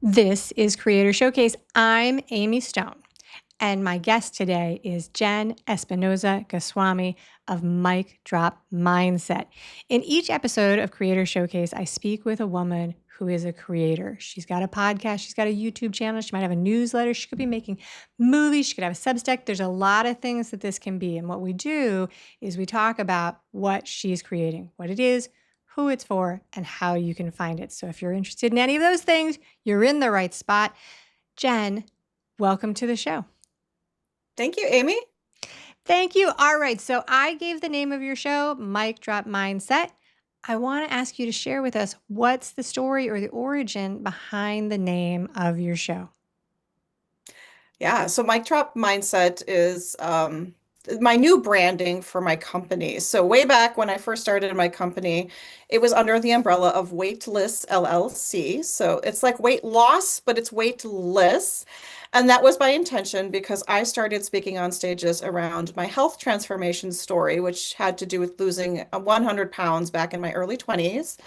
This is Creator Showcase. I'm Amy Stone, and my guest today is Jenn Espinoza-Goswami of Mic Drop Mindset. In each episode of Creator Showcase, I speak with a woman who is a creator. She's got a podcast, she's got a YouTube channel, she might have a newsletter, she could be making movies, she could have a Substack. There's a lot of things that this can be. And what we do is we talk about what she's creating, what it is, who it's for, and how you can find it. So if you're interested in any of those things, you're in the right spot. Jenn, welcome to the show. Thank you, Amy. Thank you. All right. So I gave the name of your show, Mic Drop Mindset. I want to ask you to share with us what's the story or the origin behind the name of your show. Yeah, so Mic Drop Mindset is my new branding for my company. So way back when I first started my company, it was under the umbrella of Weightless LLC. So it's like weight loss, but it's weightless. And that was by intention because I started speaking on stages around my health transformation story, which had to do with losing 100 pounds back in my early 20s.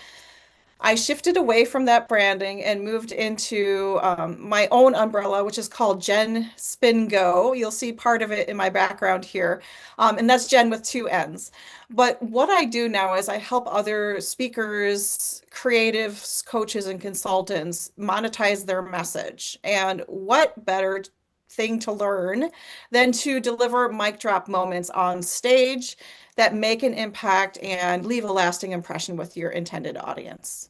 I shifted away from that branding and moved into my own umbrella, which is called Jenn Spin Go. You'll see part of it in my background here. And that's Jenn with two N's. But what I do now is I help other speakers, creatives, coaches, and consultants monetize their message. And what better thing to learn than to deliver mic drop moments on stage that make an impact and leave a lasting impression with your intended audience.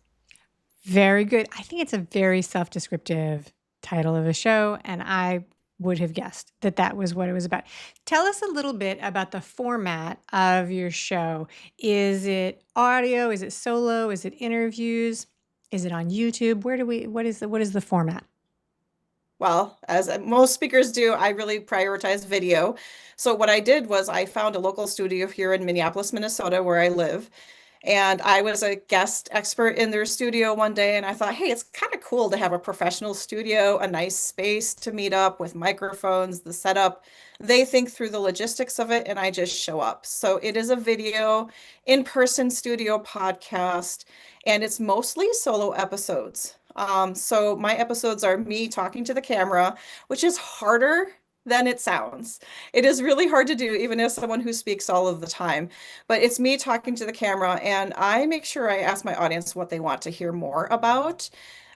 Very good. I think it's a very self-descriptive title of a show, and I would have guessed that that was what it was about. Tell us a little bit about the format of your show. Is it audio? Is it solo? Is it interviews? Is it on YouTube? What is the format? Well, as most speakers do, I really prioritize video. So what I did was I found a local studio here in Minneapolis, Minnesota, where I live. And I was a guest expert in their studio one day, and I thought, hey, it's kind of cool to have a professional studio, a nice space to meet up with microphones, the setup. They think through the logistics of it, and I just show up. So it is a video, in-person studio podcast, and it's mostly solo episodes. So my episodes are me talking to the camera, which is harder than it sounds. It is really hard to do, even as someone who speaks all of the time. But it's me talking to the camera, and I make sure I ask my audience what they want to hear more about.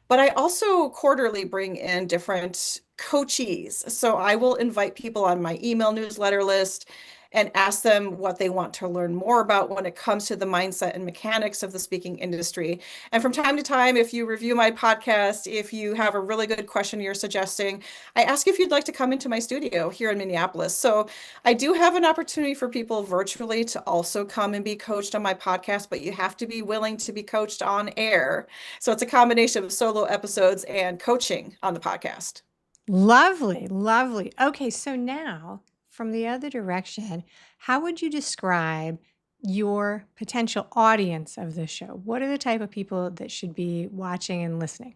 But I also quarterly bring in different coachees. So I will invite people on my email newsletter list and ask them what they want to learn more about when it comes to the mindset and mechanics of the speaking industry. And from time to time, if you review my podcast, if you have a really good question you're suggesting, I ask if you'd like to come into my studio here in Minneapolis. So I do have an opportunity for people virtually to also come and be coached on my podcast, but you have to be willing to be coached on air. So it's a combination of solo episodes and coaching on the podcast. Lovely, lovely. Okay, so now from the other direction, how would you describe your potential audience of this show? What are the type of people that should be watching and listening?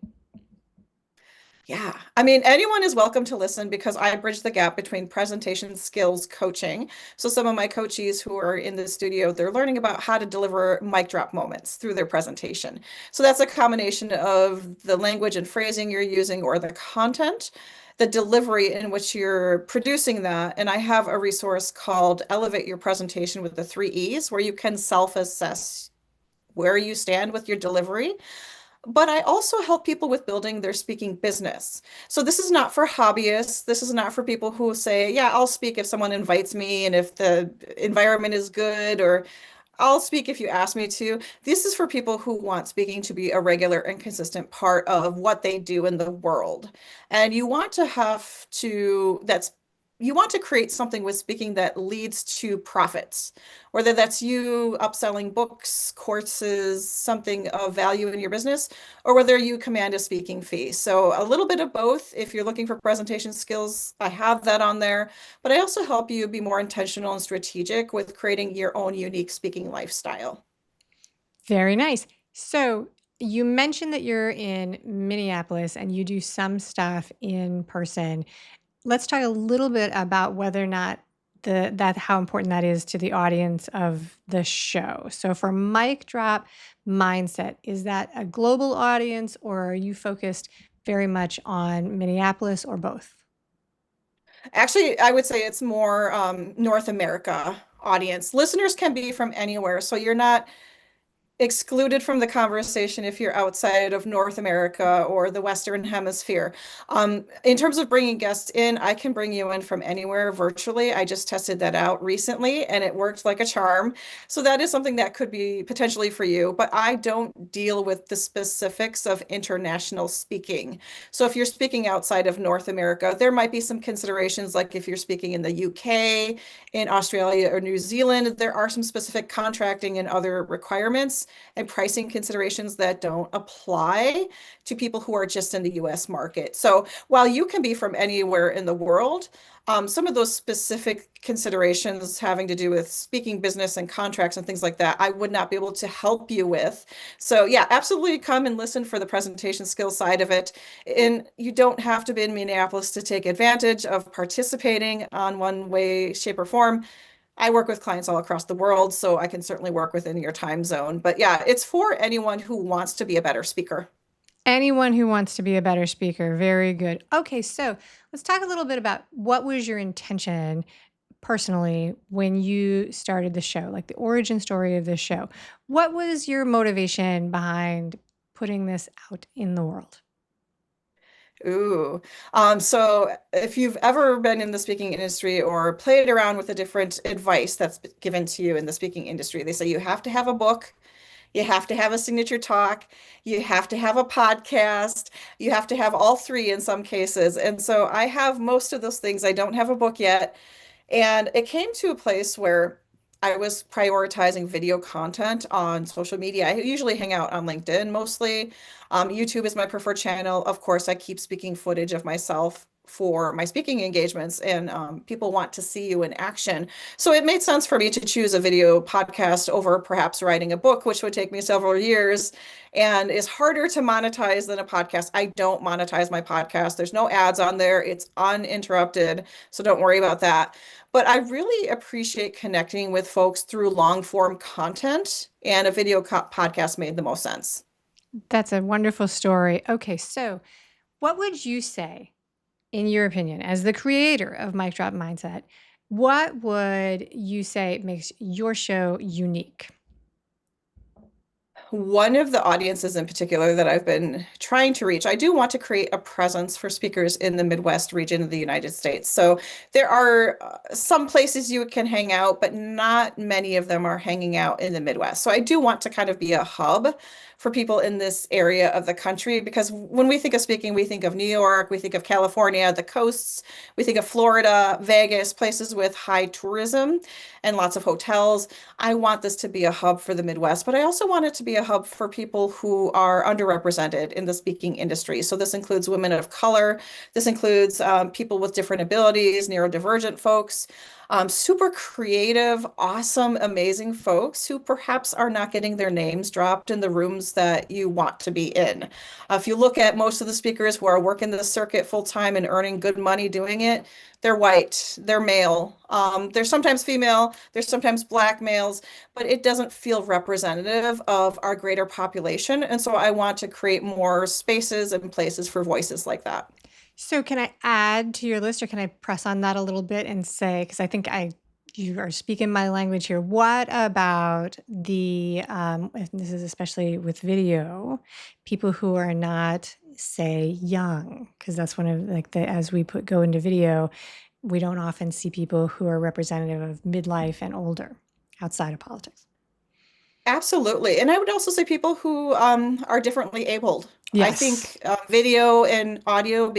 Yeah, I mean, anyone is welcome to listen because I bridge the gap between presentation skills coaching. So some of my coaches who are in the studio, they're learning about how to deliver mic drop moments through their presentation. So that's a combination of the language and phrasing you're using or the content, the delivery in which you're producing that. And I have a resource called Elevate Your Presentation with the 3 E's, where you can self-assess where you stand with your delivery. But I also help people with building their speaking business. So this is not for hobbyists. This is not for people who say, yeah, I'll speak if someone invites me and if the environment is good, or I'll speak if you ask me to. This is for people who want speaking to be a regular and consistent part of what they do in the world. And you want to create something with speaking that leads to profits, whether that's you upselling books, courses, something of value in your business, or whether you command a speaking fee. So a little bit of both. If you're looking for presentation skills, I have that on there, but I also help you be more intentional and strategic with creating your own unique speaking lifestyle. Very nice. So you mentioned that you're in Minneapolis and you do some stuff in person. Let's talk a little bit about whether or not how important that is to the audience of the show. So for Mic Drop Mindset, is that a global audience or are you focused very much on Minneapolis or both? Actually, I would say it's more North America audience. Listeners can be from anywhere, so you're not excluded from the conversation if you're outside of North America or the Western Hemisphere. In terms of bringing guests in, I can bring you in from anywhere virtually. I just tested that out recently and it worked like a charm. So that is something that could be potentially for you, but I don't deal with the specifics of international speaking. So if you're speaking outside of North America, there might be some considerations like if you're speaking in the UK, in Australia or New Zealand, there are some specific contracting and other requirements and pricing considerations that don't apply to people who are just in the US market. So while you can be from anywhere in the world, some of those specific considerations having to do with speaking business and contracts and things like that, I would not be able to help you with. So yeah, absolutely come and listen for the presentation skill side of it. And you don't have to be in Minneapolis to take advantage of participating on one way, shape, or form. I work with clients all across the world, so I can certainly work within your time zone. But yeah, it's for anyone who wants to be a better speaker. Anyone who wants to be a better speaker. Very good. Okay, so let's talk a little bit about what was your intention personally when you started the show, like the origin story of the show. What was your motivation behind putting this out in the world? Ooh. So if you've ever been in the speaking industry or played around with the different advice that's given to you in the speaking industry, they say you have to have a book, you have to have a signature talk, you have to have a podcast, you have to have all three in some cases. And so I have most of those things. I don't have a book yet. And it came to a place where I was prioritizing video content on social media. I usually hang out on LinkedIn mostly. YouTube is my preferred channel. Of course, I keep speaking footage of myself for my speaking engagements, and people want to see you in action. So it made sense for me to choose a video podcast over perhaps writing a book, which would take me several years and is harder to monetize than a podcast. I don't monetize my podcast. There's no ads on there. It's uninterrupted. So don't worry about that. But I really appreciate connecting with folks through long form content, and a video podcast made the most sense. That's a wonderful story. Okay, so what would you say, in your opinion, as the creator of Mic Drop Mindset, what would you say makes your show unique? One of the audiences in particular that I've been trying to reach, I do want to create a presence for speakers in the Midwest region of the United States. So there are some places you can hang out, but not many of them are hanging out in the Midwest. So I do want to kind of be a hub for people in this area of the country because when we think of speaking, we think of New York, we think of California, the coasts, we think of Florida, Vegas, places with high tourism and lots of hotels. I want this to be a hub for the Midwest, but I also want it to be a hub for people who are underrepresented in the speaking industry. So this includes women of color. This includes people with different abilities, neurodivergent folks, super creative, awesome, amazing folks who perhaps are not getting their names dropped in the rooms that you want to be in. If you look at most of the speakers who are working the circuit full time and earning good money doing it, they're white, they're male, they're sometimes female, they're sometimes black males, but it doesn't feel representative of our greater population. And so I want to create more spaces and places for voices like that. So can I add to your list or can I press on that a little bit and say, because I think you are speaking my language here. What about and this is especially with video, people who are not, say, young, because that's one of like as we go into video, we don't often see people who are representative of midlife and older outside of politics. Absolutely. And I would also say people who are differently abled. I Yes. think video and audio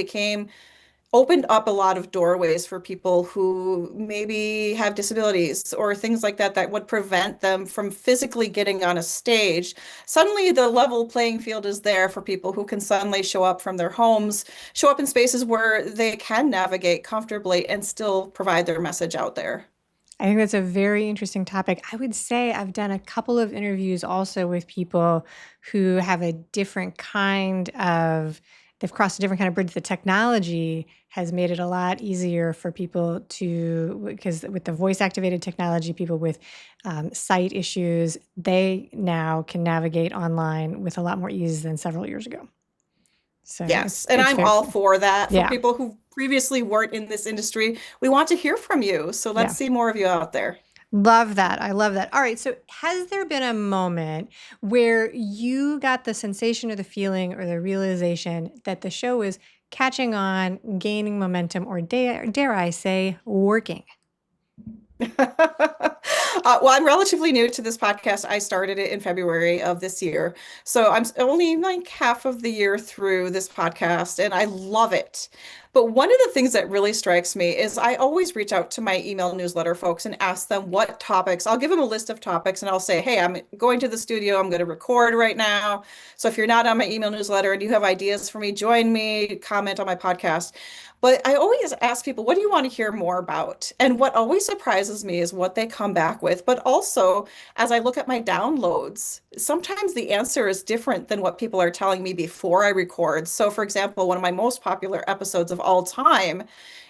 opened up a lot of doorways for people who maybe have disabilities or things like that that would prevent them from physically getting on a stage. Suddenly, the level playing field is there for people who can suddenly show up from their homes, show up in spaces where they can navigate comfortably and still provide their message out there. I think that's a very interesting topic. I would say I've done a couple of interviews also with people who have a different kind of, they've crossed a different kind of bridge. The technology has made it a lot easier for people because with the voice activated technology, people with sight issues, they now can navigate online with a lot more ease than several years ago. So Yes, and it's I'm very all cool. for that. For Yeah. people who previously weren't in this industry, we want to hear from you. So let's Yeah. see more of you out there. Love that. I love that. All right. So, has there been a moment where you got the sensation or the feeling or the realization that the show is catching on, gaining momentum, or dare I say, working? Well, I'm relatively new to this podcast. I started it in February of this year. So I'm only like half of the year through this podcast, and I love it. But one of the things that really strikes me is I always reach out to my email newsletter folks and ask them what topics. I'll give them a list of topics and I'll say, hey, I'm going to the studio. I'm going to record right now. So if you're not on my email newsletter and you have ideas for me, join me, comment on my podcast. But I always ask people, what do you want to hear more about? And what always surprises me is what they come back with. But also, as I look at my downloads, sometimes the answer is different than what people are telling me before I record. So, for example, one of my most popular episodes of all time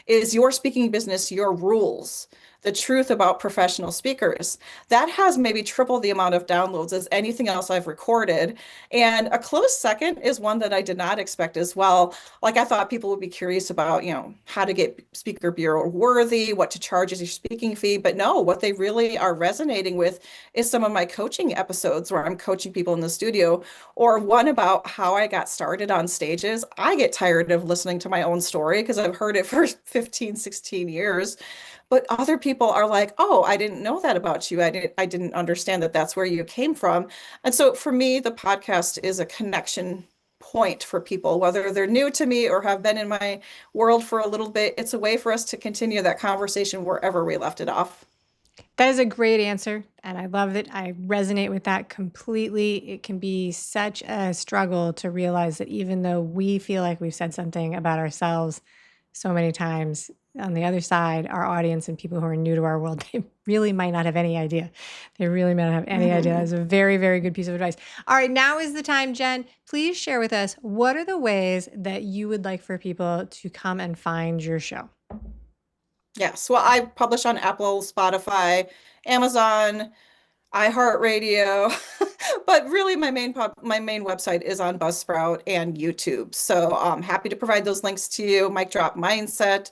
is Your Speaking Business, Your Rules. The truth about professional speakers. That has maybe triple the amount of downloads as anything else I've recorded. And a close second is one that I did not expect as well. Like I thought people would be curious about, how to get speaker bureau worthy, what to charge as your speaking fee. But no, what they really are resonating with is some of my coaching episodes where I'm coaching people in the studio, or one about how I got started on stages. I get tired of listening to my own story because I've heard it for 15, 16 years. But other people are like, oh, I didn't know that about you. I didn't understand that that's where you came from. And so for me, the podcast is a connection point for people, whether they're new to me or have been in my world for a little bit. It's a way for us to continue that conversation wherever we left it off. That is a great answer. And I love it. I resonate with that completely. It can be such a struggle to realize that even though we feel like we've said something about ourselves so many times, on the other side, our audience and people who are new to our world, they really might not have any idea. They really might not have any idea. That's a very, very good piece of advice. All right, now is the time, Jenn. Please share with us, what are the ways that you would like for people to come and find your show? Yes. Well, I publish on Apple, Spotify, Amazon, iHeartRadio, but really my main website is on Buzzsprout and YouTube. So I'm happy to provide those links to you. Mic Drop Mindset.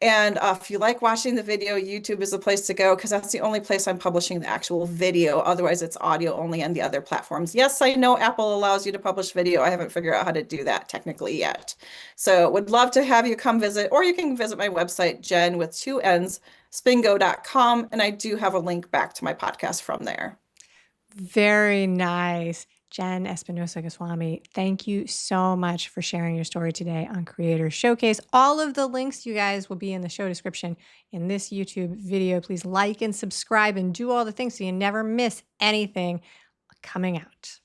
And if you like watching the video, YouTube is the place to go because that's the only place I'm publishing the actual video. Otherwise, it's audio only on the other platforms. Yes, I know Apple allows you to publish video. I haven't figured out how to do that technically yet. So would love to have you come visit, or you can visit my website, Jenn with two N's, spingo.com. And I do have a link back to my podcast from there. Very nice. Jenn Espinosa-Goswami, thank you so much for sharing your story today on Creator Showcase. All of the links, you guys, will be in the show description in this YouTube video. Please like and subscribe and do all the things so you never miss anything coming out.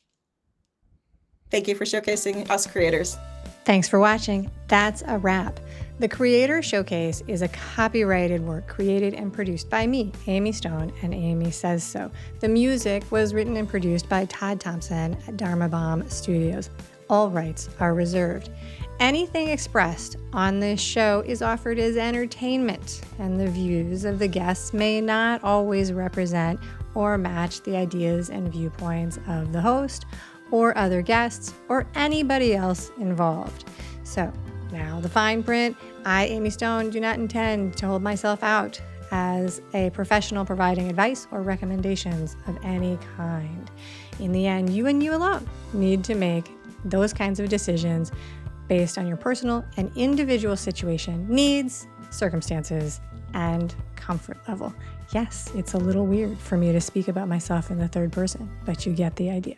Thank you for showcasing us creators. Thanks for watching. That's a wrap. The Creator Showcase is a copyrighted work created and produced by me, Amy Stone, and Amy Says So. The music was written and produced by Todd Thompson at Dharma Bomb Studios. All rights are reserved. Anything expressed on this show is offered as entertainment, and the views of the guests may not always represent or match the ideas and viewpoints of the host or other guests or anybody else involved. So, now the fine print. I, Amy Stone, do not intend to hold myself out as a professional providing advice or recommendations of any kind. In the end, you and you alone need to make those kinds of decisions based on your personal and individual situation, needs, circumstances, and comfort level. Yes, it's a little weird for me to speak about myself in the third person, but you get the idea.